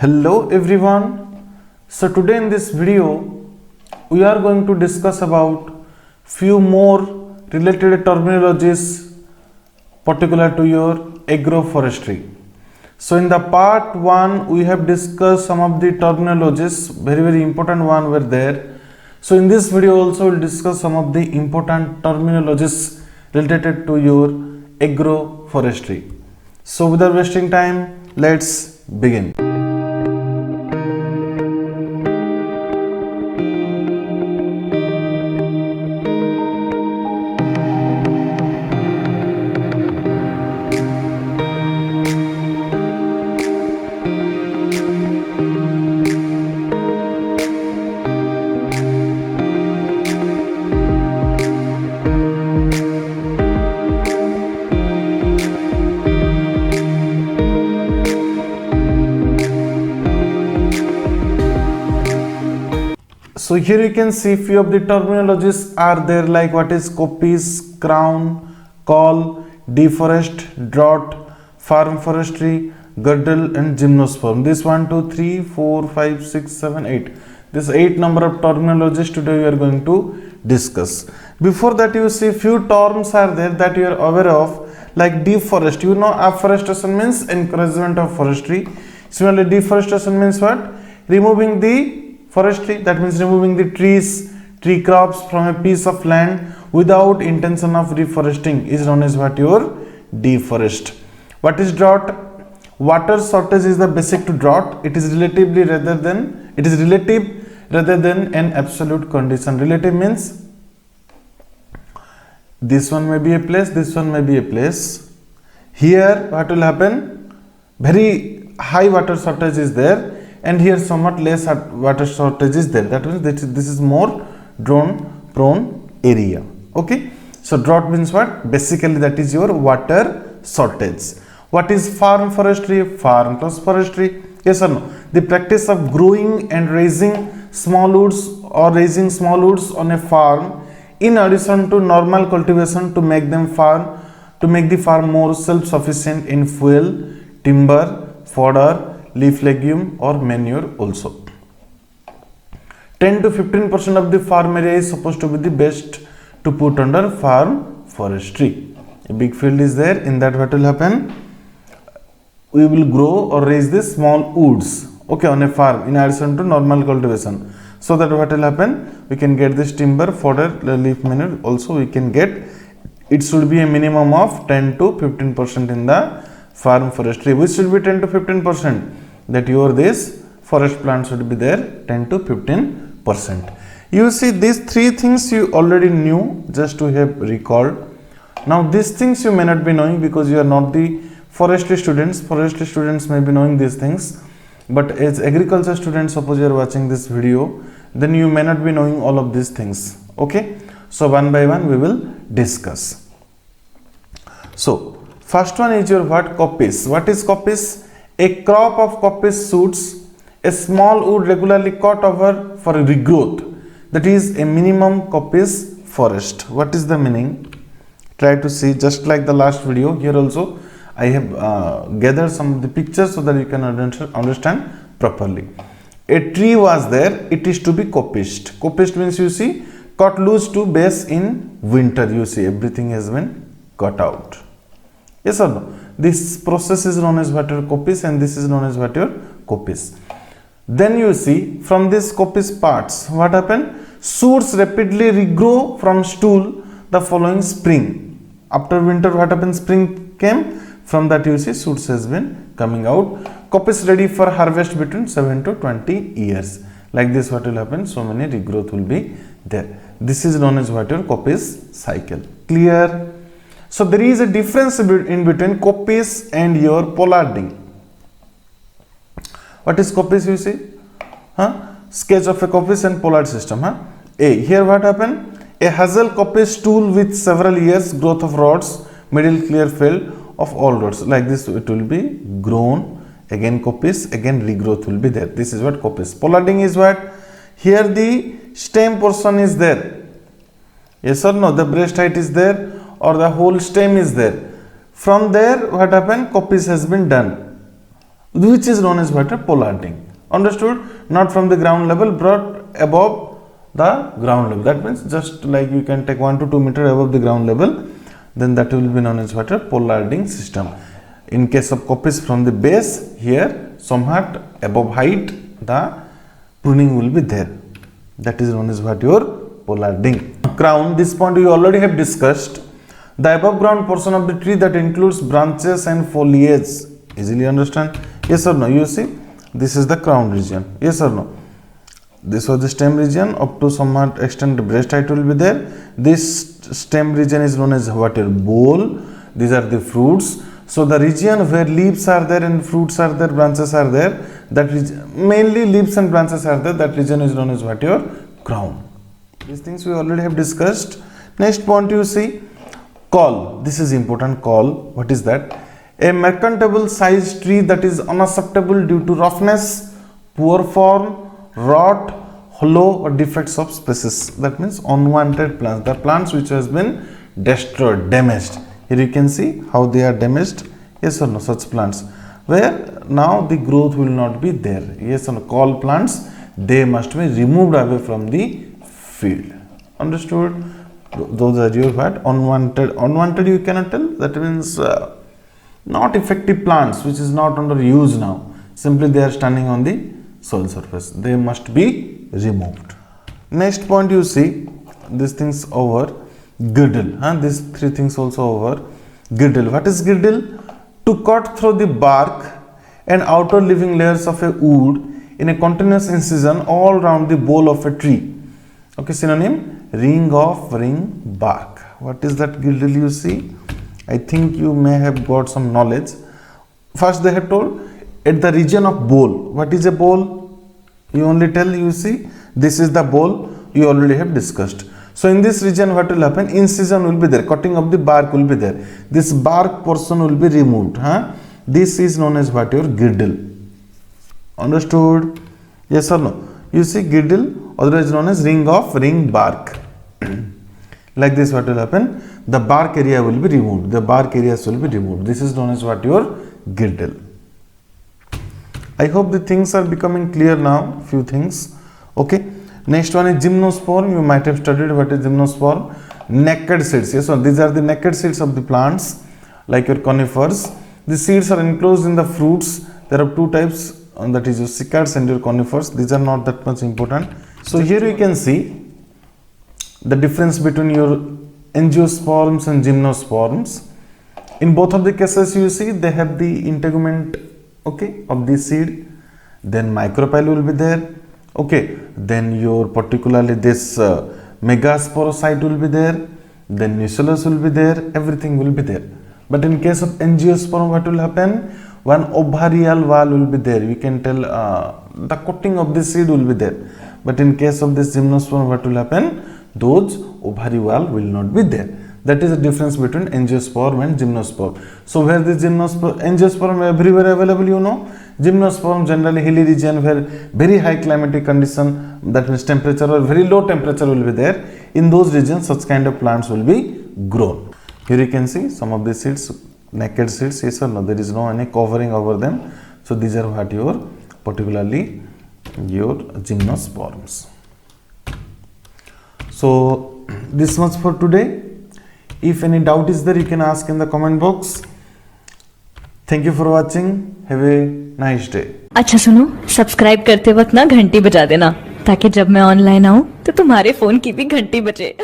Hello everyone. So today in this video we are going to discuss about few more related terminologies particular to your agroforestry. So in the part 1 we have discussed some of the terminologies, very important one were there. So in this video also we will discuss some of the important terminologies related to your agroforestry. So without wasting time, let's begin. So here you can see few of the terminologies are there, like what is coppice, crown, call, deforest, drought, farm forestry, girdle and gymnosperm. This 1, 2, 3, 4, 5, 6, 7, 8. This 8 number of terminologies today we are going to discuss. Before that you see few terms are there that you are aware of, like deforest. You know afforestation means encouragement of forestry. Similarly deforestation means what? Removing the forestry, that means removing the trees, tree crops from a piece of land without intention of reforesting is known as what? Your deforest. What is drought? Water shortage is the basic to drought. It is relative rather than an absolute condition. Relative means this one may be a place, this one may be a place. Here what will happen? Very high water shortage is there, and here somewhat less water shortage is there. That means this is more drought prone area. Okay, so drought means what? Basically that is your water shortage. What is farm forestry? Farm plus forestry. Yes or no? The practice of growing and raising small woods on a farm in addition to normal cultivation to make the farm more self-sufficient in fuel, timber, fodder, leaf legume or manure also. 10 to 15% of the farm area is supposed to be the best to put under farm forestry. A big field is there, in that what will happen? We will grow or raise the small woods, okay, on a farm in addition to normal cultivation. So that what will happen? We can get this timber, fodder, leaf manure also we can get. It should be a minimum of 10 to 15% in the farm forestry. Which should be 10 to 15%? That your this forest plant should be there 10 to 15%. You see these three things you already knew, just to have recalled. Now these things you may not be knowing because you are not the forestry students. Forestry students may be knowing these things, but as agriculture students, suppose you are watching this video, then you may not be knowing all of these things. Okay, so one by one we will discuss. So first one is your what? Coppice. What is coppice? A crop of coppice shoots, a small wood regularly cut over for regrowth. That is a minimum coppice forest. What is the meaning? Try to see, just like the last video. Here also I have gathered some of the pictures so that you can understand properly. A tree was there, it is to be coppiced. Coppiced means you see cut loose to base in winter. You see everything has been cut out. Yes or no? This process is known as what? Your coppice, and this is known as what? Your coppice. Then you see from this coppice parts what happened? Shoots rapidly regrow from stool the following spring. After winter what happened? Spring came. From that you see shoots has been coming out. Coppice ready for harvest between 7 to 20 years. Like this what will happen? So many regrowth will be there. This is known as what? Your coppice cycle. Clear? So there is a difference in between coppice and your pollarding. What is coppice you see? Sketch of a coppice and pollard system. A, here what happened? A hazel coppice tool with several years growth of rods, middle clear field of all rods. Like this it will be grown, again coppice, again regrowth will be there. This is what coppice. Pollarding is what? Here the stem portion is there. Yes or no? The breast height is there, or the whole stem is there. From there what happened? Coppice has been done. which is known as what? A pollarding. Understood? Not from the ground level, but above the ground level. That means just like you can take 1 to 2 meter above the ground level, then that will be known as what? A pollarding system. In case of copies from the base, here somewhat above height, the pruning will be there. That is known as what? Your pollarding. Crown, this point we already have discussed. The above ground portion of the tree that includes branches and foliage. Easily understand? Yes or no? You see, this is the crown region. Yes or no? This was the stem region. Up to somewhat extent breast height will be there. This stem region is known as what? Your bole. These are the fruits. So the region where leaves are there and fruits are there, branches are there, that region, mainly leaves and branches are there, that region is known as what? Your crown. These things we already have discussed. Next point you see, call. This is important. Call. What is that? A mercantile sized tree that is unacceptable due to roughness, poor form, rot, hollow or defects of species. That means unwanted plants. The plants which has been destroyed, damaged. Here you can see how they are damaged. Yes or no? Such plants where now the growth will not be there. Yes or no? Call plants, they must be removed away from the field. Understood? Those are your what? Unwanted. Unwanted you cannot tell. That means not effective plants which is not under use now. Simply they are standing on the soil surface. They must be removed. Next point you see, these things over. Girdle. These three things also over. Girdle. What is girdle? To cut through the bark and outer living layers of a wood in a continuous incision all round the bole of a tree. Okay, synonym, ring of ring bark. What is that girdle you see? I think you may have got some knowledge. First they have told at the region of bole. What is a bole? You only tell, you see, this is the bole, you already have discussed. So in this region what will happen? Incision will be there, cutting of the bark will be there. This bark portion will be removed. This is known as what? Your girdle. Understood? Yes or no? You see girdle, otherwise known as ring of ring bark. Like this what will happen? The bark area will be removed. The bark areas will be removed. This is known as what? Your girdle. I hope the things are becoming clear now. Few things. Okay. Next one is gymnosperm. You might have studied what is gymnosperm. Naked seeds. Yes, so these are the naked seeds of the plants, like your conifers. The seeds are enclosed in the fruits. There are two types, that is your cycads and your conifers. These are not that much important. So here you can see the difference between your angiosperms and gymnosperms. In both of the cases, you see they have the integument, okay, of the seed. Then micropyle will be there. Okay, then your particularly this megasporocyte will be there, then nucellus will be there, everything will be there. But in case of angiosperm, what will happen? One ovarial wall will be there. We can tell the coating of the seed will be there. But in case of this gymnosperm, what will happen? Those ovary wall will not be there. That is the difference between angiosperm and gymnosperm. So where the angiosperm everywhere available, you know. Gymnosperm generally hilly region where very high climatic condition, that means temperature or very low temperature will be there. In those regions such kind of plants will be grown. Here you can see some of the seeds, naked seeds. Yes or no? There is no any covering over them. So these are what your particularly your gymnosperms. So this much for today. If any doubt is there, you can ask in the comment box. Thank you for watching. Have a nice day. अच्छा सुनो, subscribe करते वक्त ना घंटी बजा देना, ताकि जब मैं ऑनलाइन आऊँ तो तुम्हारे फोन की भी घंटी बजे.